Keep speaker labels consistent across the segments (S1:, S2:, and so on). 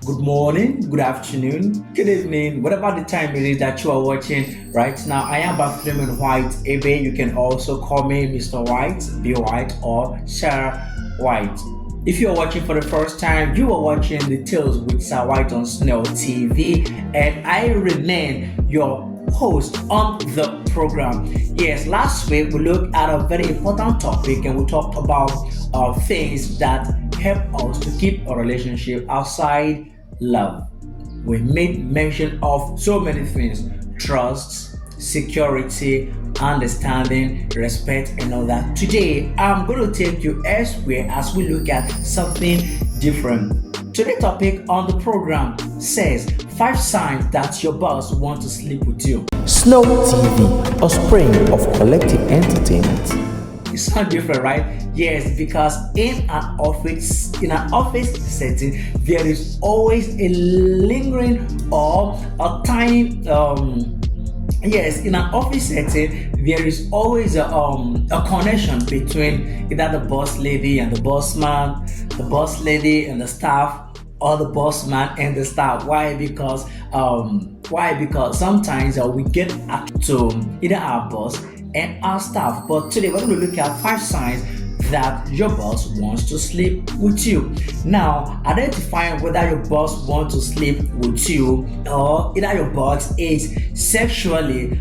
S1: Good morning, good afternoon, good evening, whatever the time it is that you are watching right now. I am Bartholomew White. Ebe, you can also call me Mr. White, B White, or Sir White. If you are watching for the first time, you are watching the Tales with Sir White on Snail TV, and I remain your host on the program. Yes, last week we looked at a very important topic and we talked about things that help us to keep a relationship outside love. We made mention of so many things: trust, security, understanding, respect, and all that. Today, I'm going to take you elsewhere as we look at something different. Today's topic on the program says five signs that your boss wants to sleep with you.
S2: Snow TV, a spring of collective entertainment.
S1: It sounds different, right? Yes, because in an office setting, there is always a lingering or a tiny yes, in an office setting, there is always a connection between either the boss lady and the boss man, the boss lady and the staff, or the boss man and the staff. Why? Because sometimes we get to either our boss and our staff. But today we're going to look at five signs that your boss wants to sleep with you. Now, identifying whether your boss wants to sleep with you or either your boss is sexually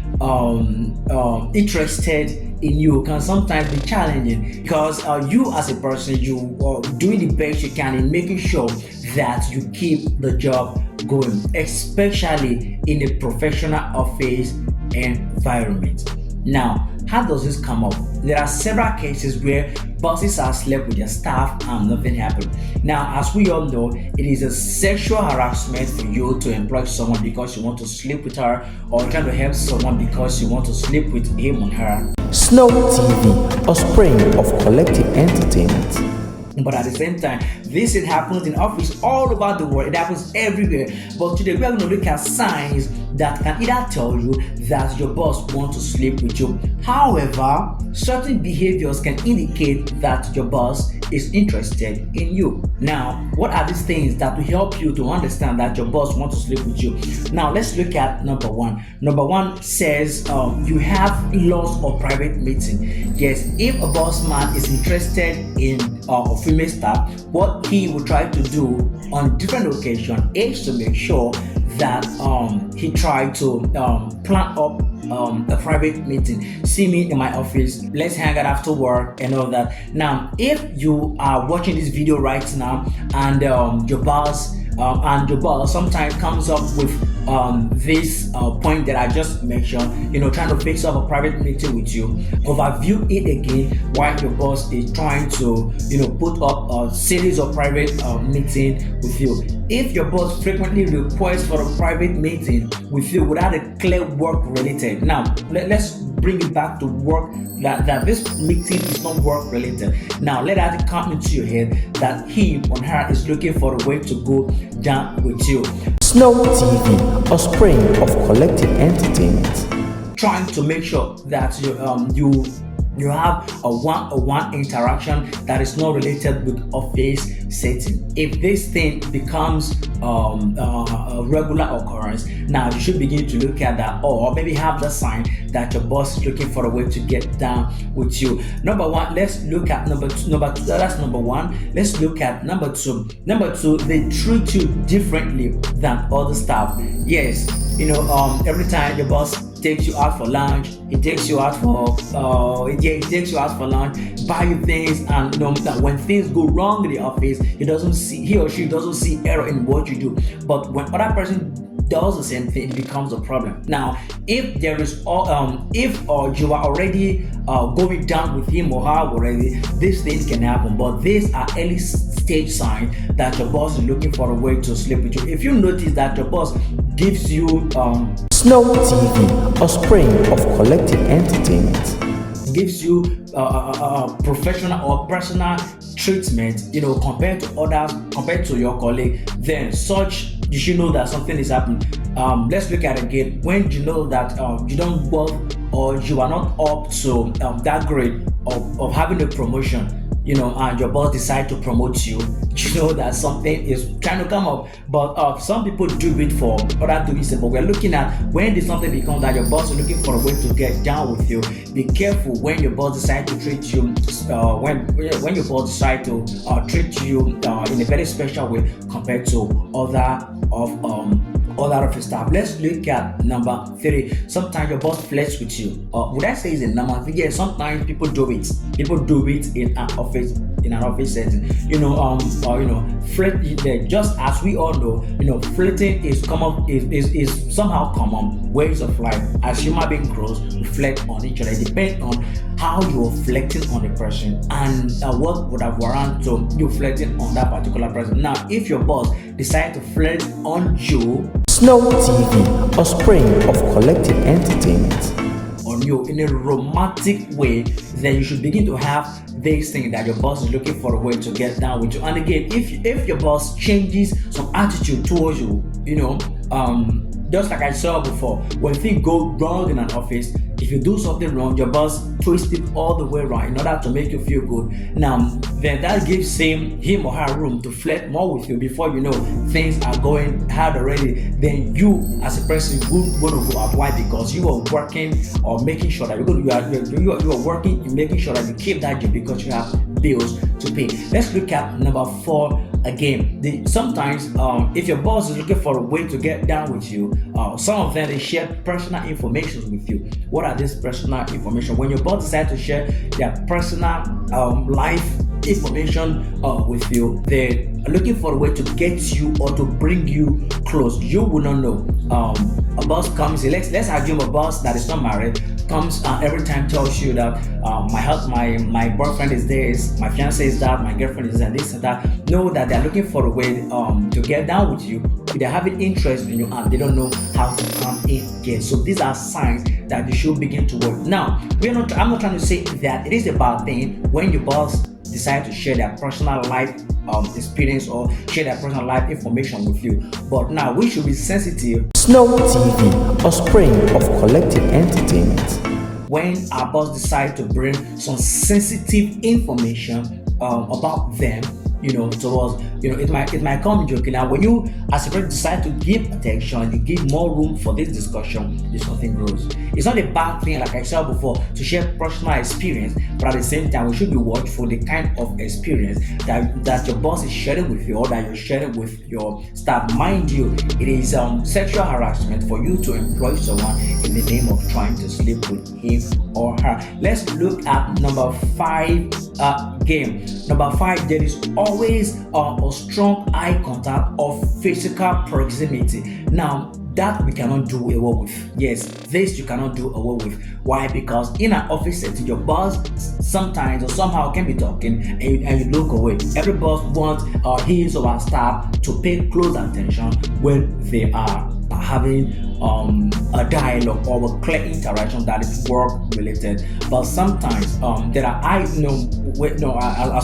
S1: interested in you can sometimes be challenging because you as a person, you are doing the best you can in making sure that you keep the job going, especially in a professional office environment. Now, how does this come up? There are several cases where bosses have slept with their staff and nothing happened. Now, as we all know, it is a sexual harassment for you to employ someone because you want to sleep with her, or trying to help someone because you want to sleep with him or her.
S2: Snow TV, a spring of collective entertainment.
S1: But at the same time, this it happens in office all over the world. It happens everywhere. But today we are going to look at signs that can either tell you that your boss wants to sleep with you. However, certain behaviors can indicate that your boss is interested in you. Now, what are these things that will help you to understand that your boss wants to sleep with you? Now, let's look at number one. Number one says you have lots of private meeting. Yes, if a boss man is interested in a female staff, what he will try to do on different occasions is to make sure that he tried to plan up a private meeting. See me in my office, let's hang out after work and all that. Now, if you are watching this video right now and your boss sometimes comes up with this point that I just mentioned, trying to fix up a private meeting with you, overview it again while your boss is trying to, put up a series of private meeting with you. If your boss frequently requests for a private meeting with you without a clear work related, now let's bring it back to work, that this meeting is not work related. Now let that come into your head that he or her is looking for a way to go down with you.
S2: Snow TV, a spring of collective entertainment.
S1: Trying to make sure that you have a one-on-one interaction that is not related with office setting. If this thing becomes a regular occurrence, now you should begin to look at that, or maybe have the sign that your boss is looking for a way to get down with you. Number one, let's look at number two. That's number one. Let's look at number two. Number two, they treat you differently than other staff. Yes, every time your boss takes you out for lunch, he takes you out for lunch, buy you things, and that when things go wrong in the office, he or she doesn't see error in what you do. But when other person does the same thing, it becomes a problem. Now, if there is if you are already going down with him or her already, these things can happen. But these are early stage signs that your boss is looking for a way to sleep with you. If you notice that your boss gives you
S2: Snow TV, a spring of collective entertainment,
S1: gives you professional or personal treatment, compared to your colleague, then you should know that something is happening. Let's look at it again. When you know that you don't work or you are not up to that grade of having a promotion, and your boss decide to promote you, you know that something is trying to come up. But some people do it for other reasons. But we're looking at when this something becomes that your boss is looking for a way to get down with you. Be careful when your boss decide to treat you when your boss decide to treat you in a very special way compared to other of his staff. Let's look at number three. Sometimes your boss flirts with you. Would I say it's a number three? Yeah, sometimes people do it. People do it in an office setting. Flirt. Just as we all know, flirting is common. Is somehow common ways of life. As human beings grows, we flirt on each other. It depends on how you're flirting on the person and what would have warranted you flirting on that particular person. Now, if your boss decide to flirt on you,
S2: Snow TV, a spring of collective entertainment.
S1: On you in a romantic way, then you should begin to have this thing that your boss is looking for a way to get down with you. And again, if your boss changes some attitude towards you, just like I saw before, when things go wrong in an office, if you do something wrong, your boss twists it all the way around in order to make you feel good. Now, then that gives him or her room to flirt more with you before you know things are going hard already. Then you, as a person, would want to go up. Why? Because you are working or making sure that you are working in making sure that you keep that job because you have bills to pay. Let's look at number 4 again. Sometimes, if your boss is looking for a way to get down with you, some of them they share personal information with you. What are these personal information? When your boss decides to share their personal life information with you, they're looking for a way to get you or to bring you close. You will not know. A boss comes. Let's assume a boss that is not married comes every time tells you that my boyfriend is this, my fiance is that, my girlfriend is this and that. Know that they're looking for a way to get down with you. They're having interest in you and they don't know how to come in yet. So these are signs that you should begin to work. Now, I'm not trying to say that it is a bad thing when your boss decide to share their personal life experience or share their personal life information with you. But now we should be sensitive.
S2: Snow TV, a spring of collective entertainment.
S1: When our boss decide to bring some sensitive information about them, to us, it might come joking. Now, when you as a person decide to give attention, you give more room for this discussion, something grows. It's not a bad thing, like I said before, to share personal experience, but at the same time, we should be watchful the kind of experience that your boss is sharing with you or that you're sharing with your staff. Mind you, it is sexual harassment for you to employ someone in the name of trying to sleep with him or her. Let's look at number 5 game. Number 5, there is always a strong eye contact or physical proximity. Now, that we cannot do away with. Yes, this you cannot do away with. Why? Because in an office setting, your boss sometimes or somehow can be talking and you look away. Every boss wants his or her staff to pay close attention when they are having a dialogue or a clear interaction that is work related. But sometimes there are as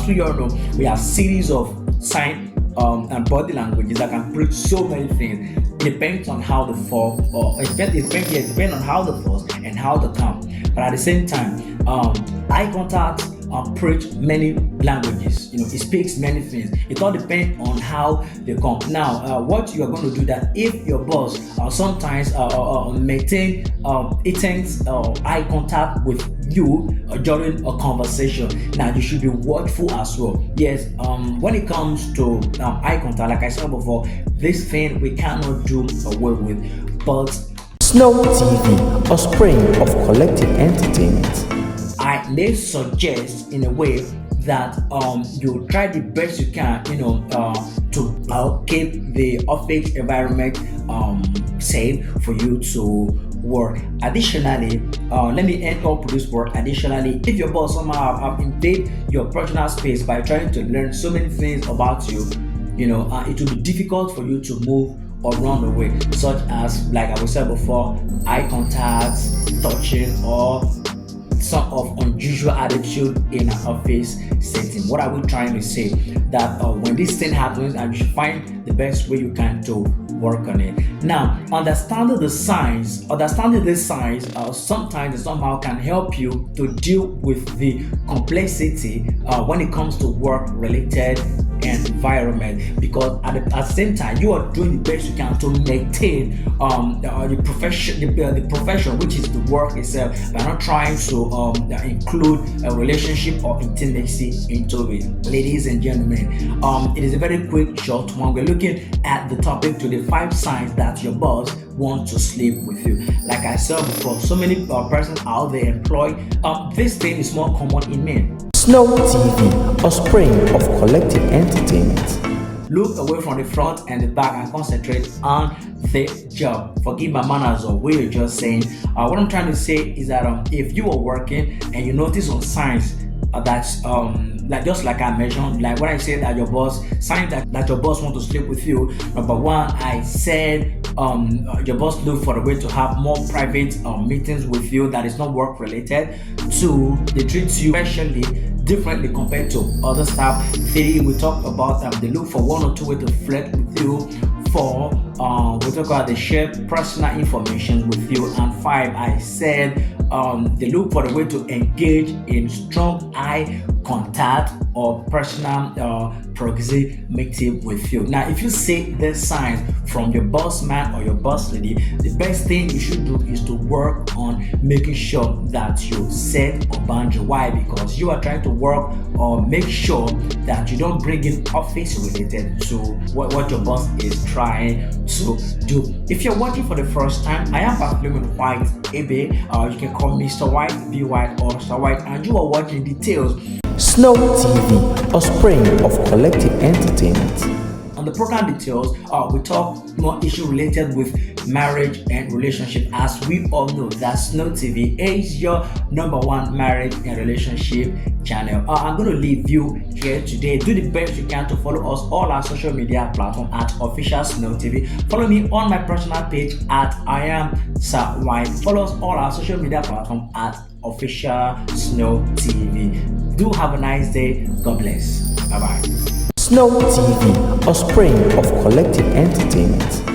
S1: we all know, we have series of signs and body languages that can preach so many things. It depends on how the fall, or it depends on how the falls and how the come. But at the same time, eye contact preach many languages. It speaks many things. It all depends on how they come. Now, what you are going to do that if your boss sometimes maintain intense eye contact with you during a conversation, now you should be watchful as well. Yes, when it comes to eye contact, like I said before, this thing we cannot do away with. But
S2: Snow TV, a spring of collective entertainment.
S1: I may suggest in a way that you try the best you can, to keep the office environment safe for you to work. Additionally, let me end up with this word. Additionally, if your boss somehow have invaded your personal space by trying to learn so many things about you, it will be difficult for you to move or run away, such as, like I said before, eye contact, touching, or some of unusual attitude in an office setting. What are we trying to say? That when this thing happens, and you should find the best way you can to work on it. Now, understanding these signs, sometimes somehow can help you to deal with the complexity when it comes to work-related environment, because at the same time you are doing the best you can to maintain the profession, which is the work itself, by not trying to include a relationship or intimacy into it. Ladies and gentlemen, it is a very quick short one. We're looking at the topic to the 5 signs that your boss wants to sleep with you. Like I said before, so many persons out there employ this thing is more common in men.
S2: Snow TV, a spring of collective entertainment.
S1: Look away from the front and the back and concentrate on the job. Forgive my manners or what you're just saying. What I'm trying to say is that if you are working and you notice some signs that's like just like I mentioned, like when I say that your boss signs that your boss wants to sleep with you. Number one, I said your boss look for a way to have more private meetings with you that is not work related. 2, they treat you especially differently compared to other staff. 3, we talk about they look for 1 or 2 ways to flirt with you. 4, we talk about they share personal information with you. And 5, I said they look for a way to engage in strong eye contact or personal proximity with you. Now, if you see this sign from your boss man or your boss lady, the best thing you should do is to work on making sure that you set a boundary. Why? Because you are trying to work or make sure that you don't bring in office related to what your boss is trying to do. If you're watching for the first time, I am Bartholomew White, AB. You can call me Mr. White, B White, or Mr. White, and you are watching Details.
S2: Snow TV, a spring of collective entertainment.
S1: On the program Details, we talk more issue related with marriage and relationship. As we all know, that Snow TV is your #1 marriage and relationship channel. I'm going to leave you here today. Do the best you can to follow us all our social media platform at official Snow TV. Follow me on my personal page at I am Sir White. Follow us all our social media platform at official Snow TV. Do have a nice day. God bless. Bye bye.
S2: Snow TV, a spring of collective entertainment.